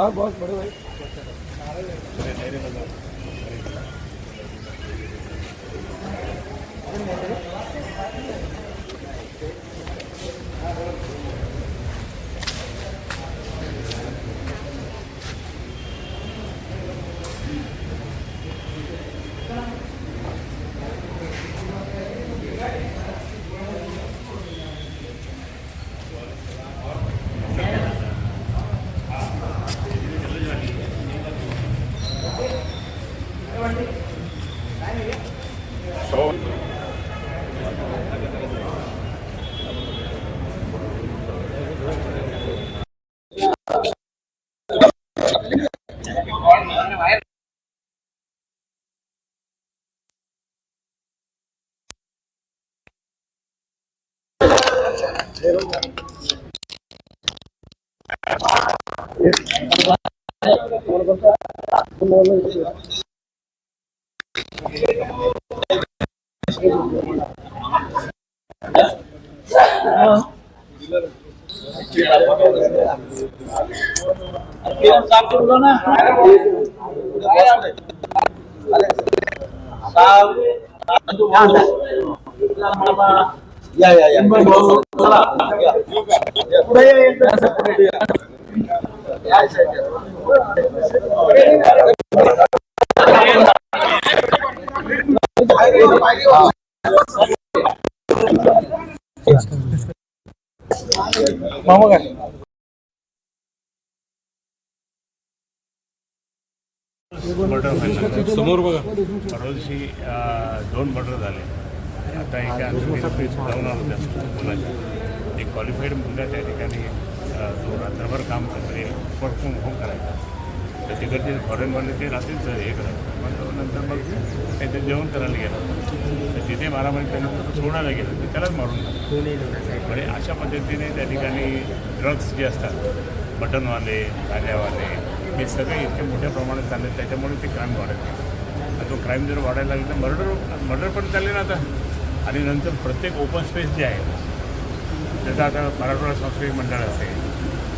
हाँ बहुत बड़े भाई। मामा काय मर्डर व्हायला समोर बघा रोजशी 2 मर्डर झाले. आता एका जाऊन आलो त्या मुलाच्या एक क्वालिफाईड मुलगा त्या ठिकाणी जो रात्रभर काम करतो वर्क फ्रॉम होम करायचा. तर तिकडचे फॉरेनवाले ते रात्रीच हे करायचं. मग नंतर मग काहीतरी जेवण करायला गेलं तर तिथे मारामारी त्यानंतर सोडायला गेलं तर त्यालाच मारून टाकलं. म्हणजे अशा पद्धतीने त्या ठिकाणी ड्रग्स जे असतात मटनवाले गाड्यावाले हे सगळे इतके मोठ्या प्रमाणात चालले त्याच्यामुळे ते क्राईम वाढत नाही. आणि तो क्राईम जर वाढायला लागला तर मर्डर पण चालले ना आता. आणि नंतर प्रत्येक ओपन स्पेस जे आहे जसं आता मराठवाडा सांस्कृतिक मंडळ असेल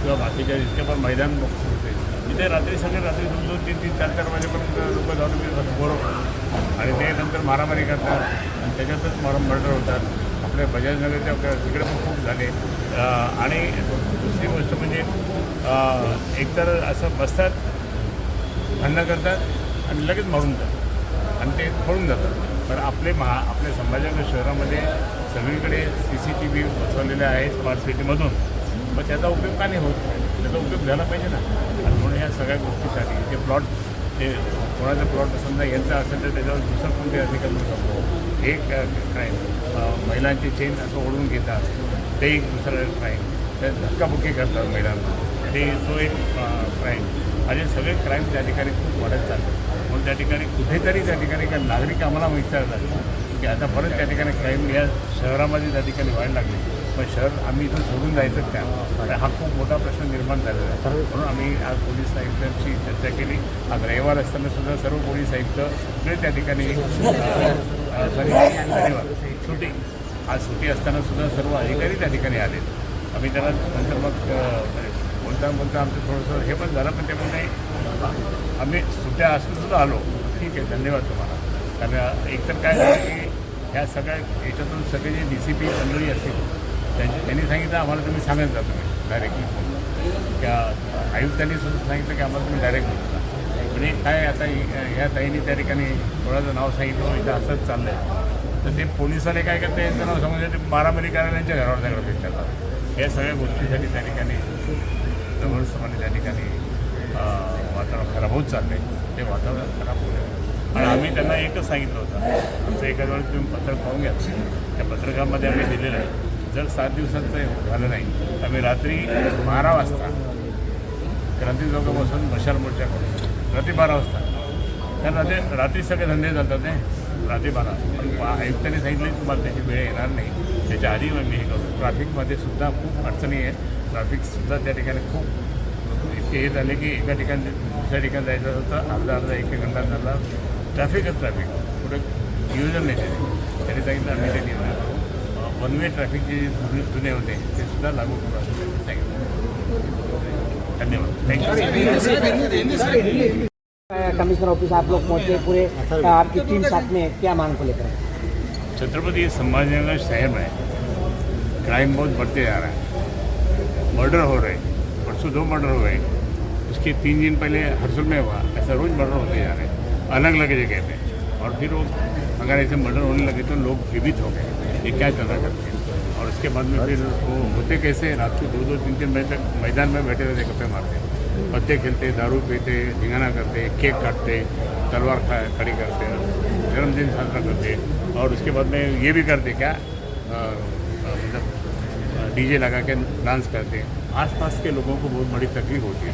किंवा बाकीच्या इतके पण मैदान होते तिथे रात्री सगळे रात्री 2-2, 3-3, 4-4 वाजेपर्यंत लोक जाऊन बरोबर आणि ते नंतर मारामारी करतात आणि त्याच्यातच मर्डर होतात. आपल्या बजाजनगरच्या तिकडे पण खूप झाले. आणि दुसरी गोष्ट म्हणजे एकतर असं बसतात भांडणं करतात आणि लगेच मारून जातात आणि ते पळून जातात. पण आपल्या संभाजीनगर शहरामध्ये सगळीकडे CCTV बसवलेले आहे स्मार्ट सिटीमधून. मग त्याचा उपयोग का नाही होत? त्याचा उपयोग झाला पाहिजे ना. आणि म्हणून या सगळ्या गोष्टीसाठी ते प्लॉट ते कोणाचा प्लॉट समजा यांचा असेल तर त्याच्यावर दुसरं कोणते अधिकार करू शकतो. एक क्राईम महिलांची चेन असं ओढून घेतात ते एक दुसरं क्राईम. त्या धक्काबुक्की करतात महिलांना ते तो एक क्राईम. आणि सगळे क्राईम त्या ठिकाणी खूप वाढत चालले. म्हणून त्या ठिकाणी कुठेतरी त्या ठिकाणी का नागरिक आम्हाला विचारतात की आता परत त्या ठिकाणी क्राईम या शहरामध्ये त्या ठिकाणी व्हायला लागले. पण शहर आम्ही इथून सोडून जायचं त्या आणि हा खूप मोठा प्रश्न निर्माण झालेला आहे. म्हणून आम्ही आज पोलीस आयुक्तांशी चर्चा केली. आज रविवार असताना सुद्धा सर्व पोलीस आयुक्त सगळे त्या ठिकाणी सुट्टी आज सुट्टी असताना सुद्धा सर्व अधिकारी त्या ठिकाणी आले. आम्ही त्याला नंतर मग बोलता आमचं थोडंसं हे पण झालं. पण ते पण नाही आम्ही सुट्ट्या असून सुद्धा आलो. ठीक आहे धन्यवाद तुम्हाला. कारण एकतर काय झालं की ह्या सगळ्या याच्यातून सगळे जे DCP मंडळी असतील त्यांनी सांगितलं आम्हाला तुम्ही सांगत जा तुम्ही डायरेक्टली फोन. त्या आयुक्तांनी सुद्धा सांगितलं की आम्हाला तुम्ही डायरेक्ट बोलता. म्हणजे काय आता ह्या ताईंनी त्या ठिकाणी कोणाचं नाव सांगितलं इथं असंच चाललं आहे तर ते पोलिसांनी काय करतं यांचं नाव सांगून ते मारामारी करायला त्यांच्या घरावर दगड फेकतात. या सगळ्या गोष्टीसाठी त्या ठिकाणी जबरदस्तपणे त्या ठिकाणी वातावरण खराब होत चाललं आहे. ते वातावरण खराब होऊ नये आणि आम्ही त्यांना एकच सांगितलं होतं आमचं एका वेळेस तुम्ही पत्रक पाहून घ्या. त्या पत्रकामध्ये आम्ही दिलेलं आहे जर 7 दिवसांचं झालं नाही तर आम्ही रात्री 12 वाजता क्रांती चौकापासून मशाल मोर्चा करू. रात्री 12 वाजता कारण रात्री सगळे धंदे चालतात नाही रात्री 12. पण आयुक्तांनी सांगितलं तुम्हाला त्याची वेळ येणार नाही त्याच्या आधी मी हे करू. ट्रॅफिकमध्ये सुद्धा खूप अडचणी आहे. ट्रॅफिकसुद्धा त्या ठिकाणी खूप इतके हे झाले की एका ठिकाणी दुसऱ्या ठिकाणी जायचं होतं अर्धा 1 घंटा झाला. ट्रॅफिकच ट्रॅफिक कुठं नियोजन नाही त्यांनी सांगितलं आम्ही ते निर्णय करू. 1 वे ट्रॅफिक जे जुने होते ते सुद्धा लागू करू असं त्यांनी सांगितलं. धन्यवाद, थैंक यू। कमिश्नर ऑफिस आप लोग पहुंचे, पूरे आपकी टीम साथ में, क्या मांग को लेकर? छत्रपति संभाजीनगर शहर में क्राइम बहुत बढ़ते जा रहा है, मर्डर हो रहे, परसों 2 मर्डर हुए, उसके 3 दिन पहले हरसुल में हुआ, ऐसा रोज़ मर्डर होते जा रहे हैं अलग अलग जगह पे। और फिर वो अगर ऐसे मर्डर होने लगे तो लोग भयभीत हो गए, ये क्या चल रहा करते हैं। और उसके बाद में फिर वो होते कैसे, रात को 2-2, 3-3 बजे तक मैदान में बैठे रहते, गप्पे मारते, पत्ते खेलते, दारू पीते, ढिंगाना करते, केक काटते, तलवार खड़ी करते, जन्मदिन साजरा करते, और उसके बाद में ये भी करते क्या, मतलब डीजे लगा के डांस करते। आसपास के लोगों को बहुत बड़ी तकलीफ होती है,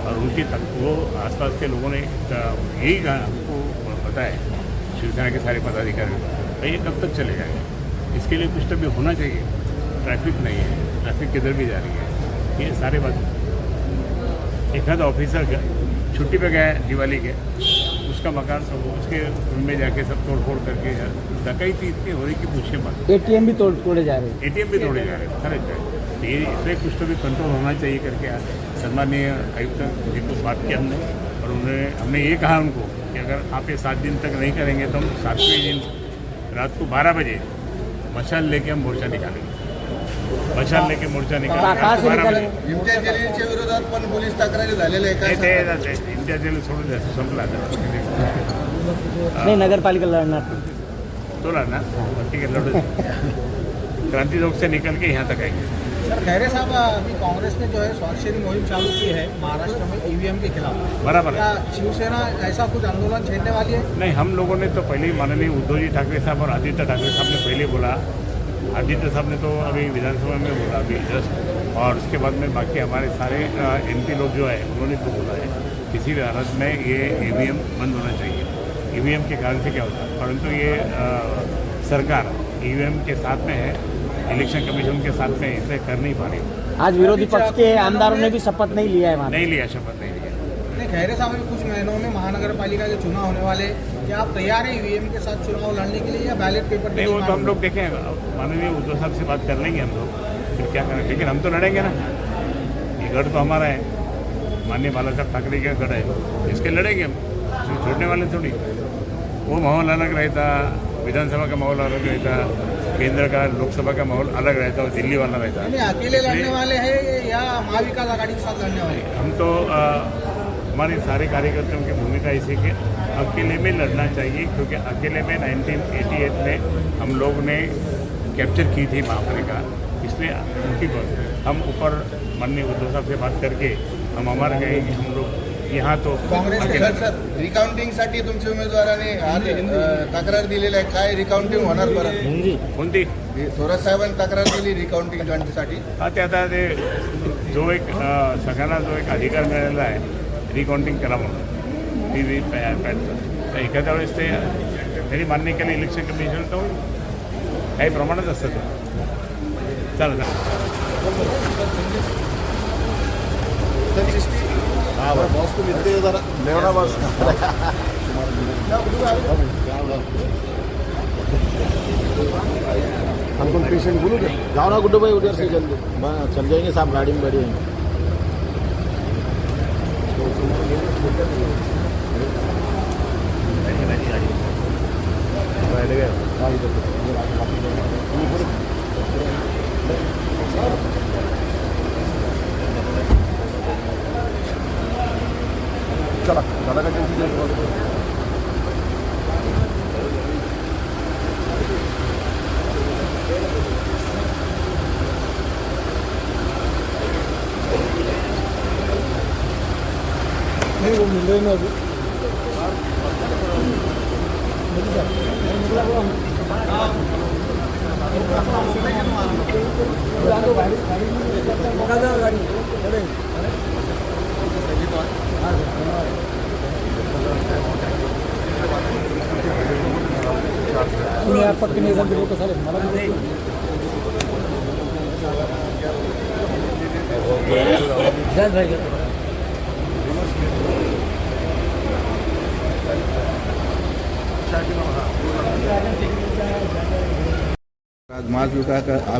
और उनकी वो आसपास के लोगों ने यही हमको बताया, शिवसेना के सारे पदाधिकारी, भाई ये कब तक चलेगा, इसके लिए कुछ तो भी होना चाहिए। ट्रैफिक नहीं है, ट्रैफिक किधर भी जा रही है, ये सारे बात। एक आध ऑफिसर छुट्टी पे गया दिवाली के, उसका मकान सब उसके रूम में जाके सब तोड़ फोड़ करके, डकैती इतनी हो रही कि पूछे मत। ATM भी तोड़े जा रहे हैं, ATM भी तोड़े जा रहे हैं, खरच है। ये इसमें कुछ तो भी कंट्रोल होना चाहिए करके आज सम्माननीय आयुक्त जी को बात की हमने, और हमने ये कहा उनको कि अगर आप ये 7 दिन तक नहीं करेंगे तो हम 7वें दिन रात को 12 बजे मशाल लेके हम मोर्चा निकालेंगे। मशाल लेके मोर्चा निकालेंगे। इम्तियाज जलीलच्या विरोधात पण पोलीस तक्रारी झालेल्या आहे, काय इम्तियाज जलील सोडून द्यायचं, संपला नहीं नगर पालिका लड़ना तो लड़ना, ठीक है लड़ो। क्रांति चौक से निकल के यहाँ तक आएंगे। सर खैरे साहब, अभी कांग्रेस ने जो है स्वाक्षरी मुहिम चालू की है महाराष्ट्र में EVM के खिलाफ, बराबर है। क्या शिवसेना ऐसा कुछ आंदोलन छेड़ने वाली है? नहीं, हम लोगों ने तो पहले ही माननीय उद्धव जी ठाकरे साहब और आदित्य ठाकरे साहब ने पहले बोला, आदित्य साहब ने तो अभी विधानसभा में बोला अभी जस्ट, और उसके बाद में बाकी हमारे सारे MP लोग जो है उन्होंने तो बोला है किसी भी हालत में ये EVM बंद होना चाहिए। EVM के कारण से क्या होता है, परंतु ये सरकार EVM के साथ में है, इलेक्शन कमीशन के साथ में इसे कर नहीं पा रही। आज विरोधी पक्ष के आमदारों ने भी शपथ नहीं लिया है वहाँ, नहीं लिया, शपथ नहीं लिया। नहीं खैरे साहब, अभी कुछ महीनों में महानगर पालिका के चुनाव होने वाले, क्या आप तैयार हैं EVM के साथ चुनाव लड़ने के लिए या बैलेट पेपर? नहीं, वो तो हम लोग देखें, माननीय उद्धव साहब से बात कर लेंगे हम लोग, फिर क्या करें, लेकिन हम तो लड़ेंगे ना। ये गढ़ तो हमारा है, माननीय बाला साहब ठाकरे का गढ़ है, इसके लड़ेंगे हम, इसमें छोड़ने वाले थोड़ी। वो माहौल अलग रहता, विधानसभा का माहौल अलग रहता, केंद्र का लोकसभा का माहौल अलग रहता और दिल्ली वाला रहता। नहीं, अकेले लड़ने वाले हैं या महाविकास आघाड़ी के साथ लड़ने वाले? हम तो हमारे सारे कार्यकर्ताओं की भूमिका इसी के अकेले में लड़ना चाहिए, क्योंकि अकेले में 1988 में हम लोग ने कैप्चर की थी महापालिका, इसलिए उनकी हम ऊपर माननीय उद्धव साहब से बात करके हम हमारे गए, हम लोग यहाँ तो काँग्रेस सर रिकाउंटिंगसाठी तुमच्या उमेदवाराने आज तक्रार दिलेली आहे, काय रिकाउंटिंग होणार परत? कोणती थोरात साहेबांनी तक्रार दिली रिकाउंटिंग साठी। हा, ते आता ते जो एक सगळ्यांना जो एक अधिकार मिळालेला आहे रिकाउंटिंग करा म्हणून पॅटचं, तर एखाद्या वेळेस ते त्यांनी मान्य केलं इलेक्शन कमिशन, तर काही प्रमाणात असतं ते चालेल। हाँ बॉस को मिलते हैं जरा लेवड़ा बॉस हमको पेशेंट बोलोगे जाओ ना गुड्डू भाई उधर से जल्दी चल जाएंगे साहब गाड़ी में बैठे बैठ गए चला दादा का नहीं वो मिल रहे ना अभी पक्की नियोजन दिलं कसं मला आज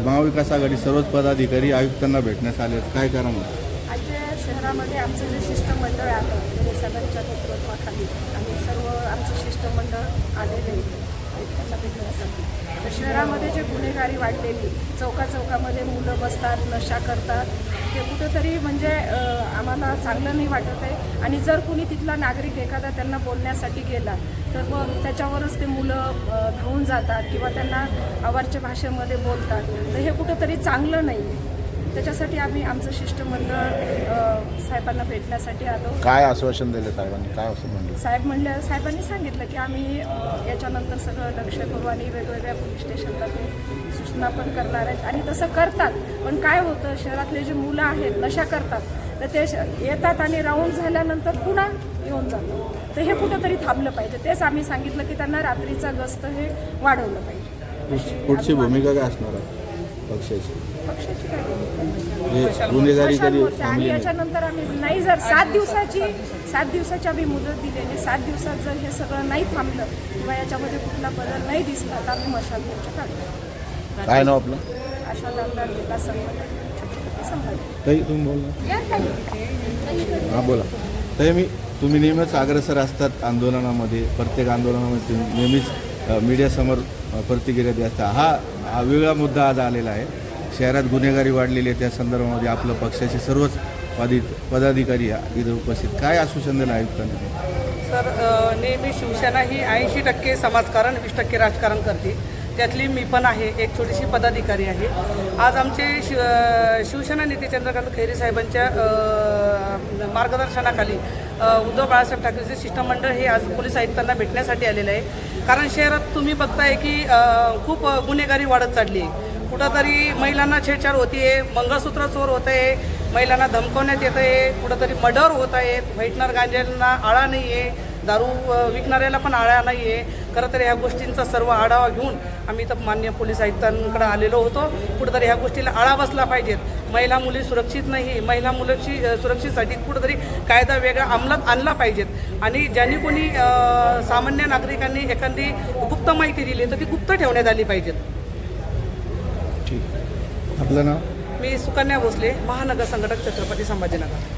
महाविकास आघाडी सर्वच पदाधिकारी आयुक्तांना भेटण्यास आले, काय करा मग? आज शहरामध्ये आमचं जे शिष्टमंडळ आहे म्हणजे साहेबांच्या नेतृत्वाखाली आम्ही सर्व आमचं शिष्टमंडळ आलेले त्यांना भेटण्यासाठी. तर शहरामध्ये जे गुन्हेगारी वाढलेली चौकामध्ये मुलं बसतात, नशा करतात, हे कुठंतरी म्हणजे आम्हाला चांगलं नाही वाटत आहे. आणि जर कुणी तिथला नागरिक एखादा त्यांना बोलण्यासाठी गेला तर मग त्याच्यावरच ते मुलं धावून जातात किंवा त्यांना आवारच्या भाषेमध्ये बोलतात. तर हे कुठंतरी चांगलं नाही आहे. त्याच्यासाठी आम्ही आमचं शिष्टमंडळ साहेबांना भेटण्यासाठी आलो. काय आश्वासन दिलं साहेबांनी, काय असं म्हणलं? साहेबांनी सांगितलं की आम्ही याच्यानंतर सगळं लक्ष करू आणि वेगवेगळ्या पोलीस स्टेशनला सूचना पण करणार आहेत. आणि तसं करतात. पण काय होतं, शहरातले जे मुलं आहेत नशा करतात तर ते येतात आणि राऊंड झाल्यानंतर पुन्हा येऊन जातात. तर हे कुठंतरी थांबलं पाहिजे. तेच आम्ही सांगितलं की त्यांना रात्रीचा गस्त हे वाढवलं पाहिजे. पुढची भूमिका काय असणार आहे पक्षाची काय गुन्हेगारी कधी आणि याच्यानंतर आम्ही नाही, जर 7 दिवसाची आम्ही मुदत दिलेली, 7 दिवसात जर हे सगळं नाही थांबलं किंवा याच्यामध्ये कुठला बदल नाही दिसला तर आम्ही मशाल मोर्चा काढतो. काय नाव आपलं? अशा आमदार विकास छत्रपती संभाजी. ताई तुम्ही बोला. हां बोला. ताई तुम्ही नेहमीच अग्रेसर असतात आंदोलनामध्ये, प्रत्येक आंदोलनामध्ये तुम्ही नेहमीच मीडियासमोर प्रतिक्रिया देत असता. हा वेगळा मुद्दा आज आलेला आहे. शहरात गुन्हेगारी वाढलेली आहे, त्या संदर्भामध्ये आपलं पक्षाचे सर्वच पदाधिकारी इथं उपस्थित. काय आश्वासन दिलं आयुक्तांनी? सर, नेहमी शिवसेना ही 80% समाजकारण 20% राजकारण करते. त्यातली मी पण आहे, एक छोटीशी पदाधिकारी आहे. आज आमचे शिवसेना नेते चंद्रकांत खैरे साहेबांच्या मार्गदर्शनाखाली उद्धव बाळासाहेब ठाकरेचे शिष्टमंडळ हे आज पोलीस आयुक्तांना भेटण्यासाठी आलेलं आहे. कारण शहरात तुम्ही बघताय की खूप गुन्हेगारी वाढत चालली आहे. कुठंतरी महिलांना छेडछाड होतीये, मंगळसूत्र चोर होत आहे, महिलांना धमकवण्यात येत आहे, कुठंतरी मर्डर होत आहेत, व्हाईटनर गांजांना आळा नाही आहे, दारू विकणाऱ्याला पण आळा नाही आहे. खरं तर ह्या गोष्टींचा सर्व आढावा घेऊन आम्ही तर मान्य पोलीस आयुक्तांकडे आलेलो होतो. कुठंतरी ह्या गोष्टीला आळा बसला पाहिजेत. महिला मुली सुरक्षित नाही, महिला मुलाची सुरक्षेसाठी कुठंतरी कायदा वेगळा अंमलात आणला पाहिजेत. आणि ज्यांनी कोणी सामान्य नागरिकांनी एखादी गुप्त माहिती दिली तर ती गुप्त ठेवण्यात आली पाहिजेत. ठीक. आपलं नाव? मी सुकन्या भोसले, महानगर संघटक, छत्रपती संभाजीनगर.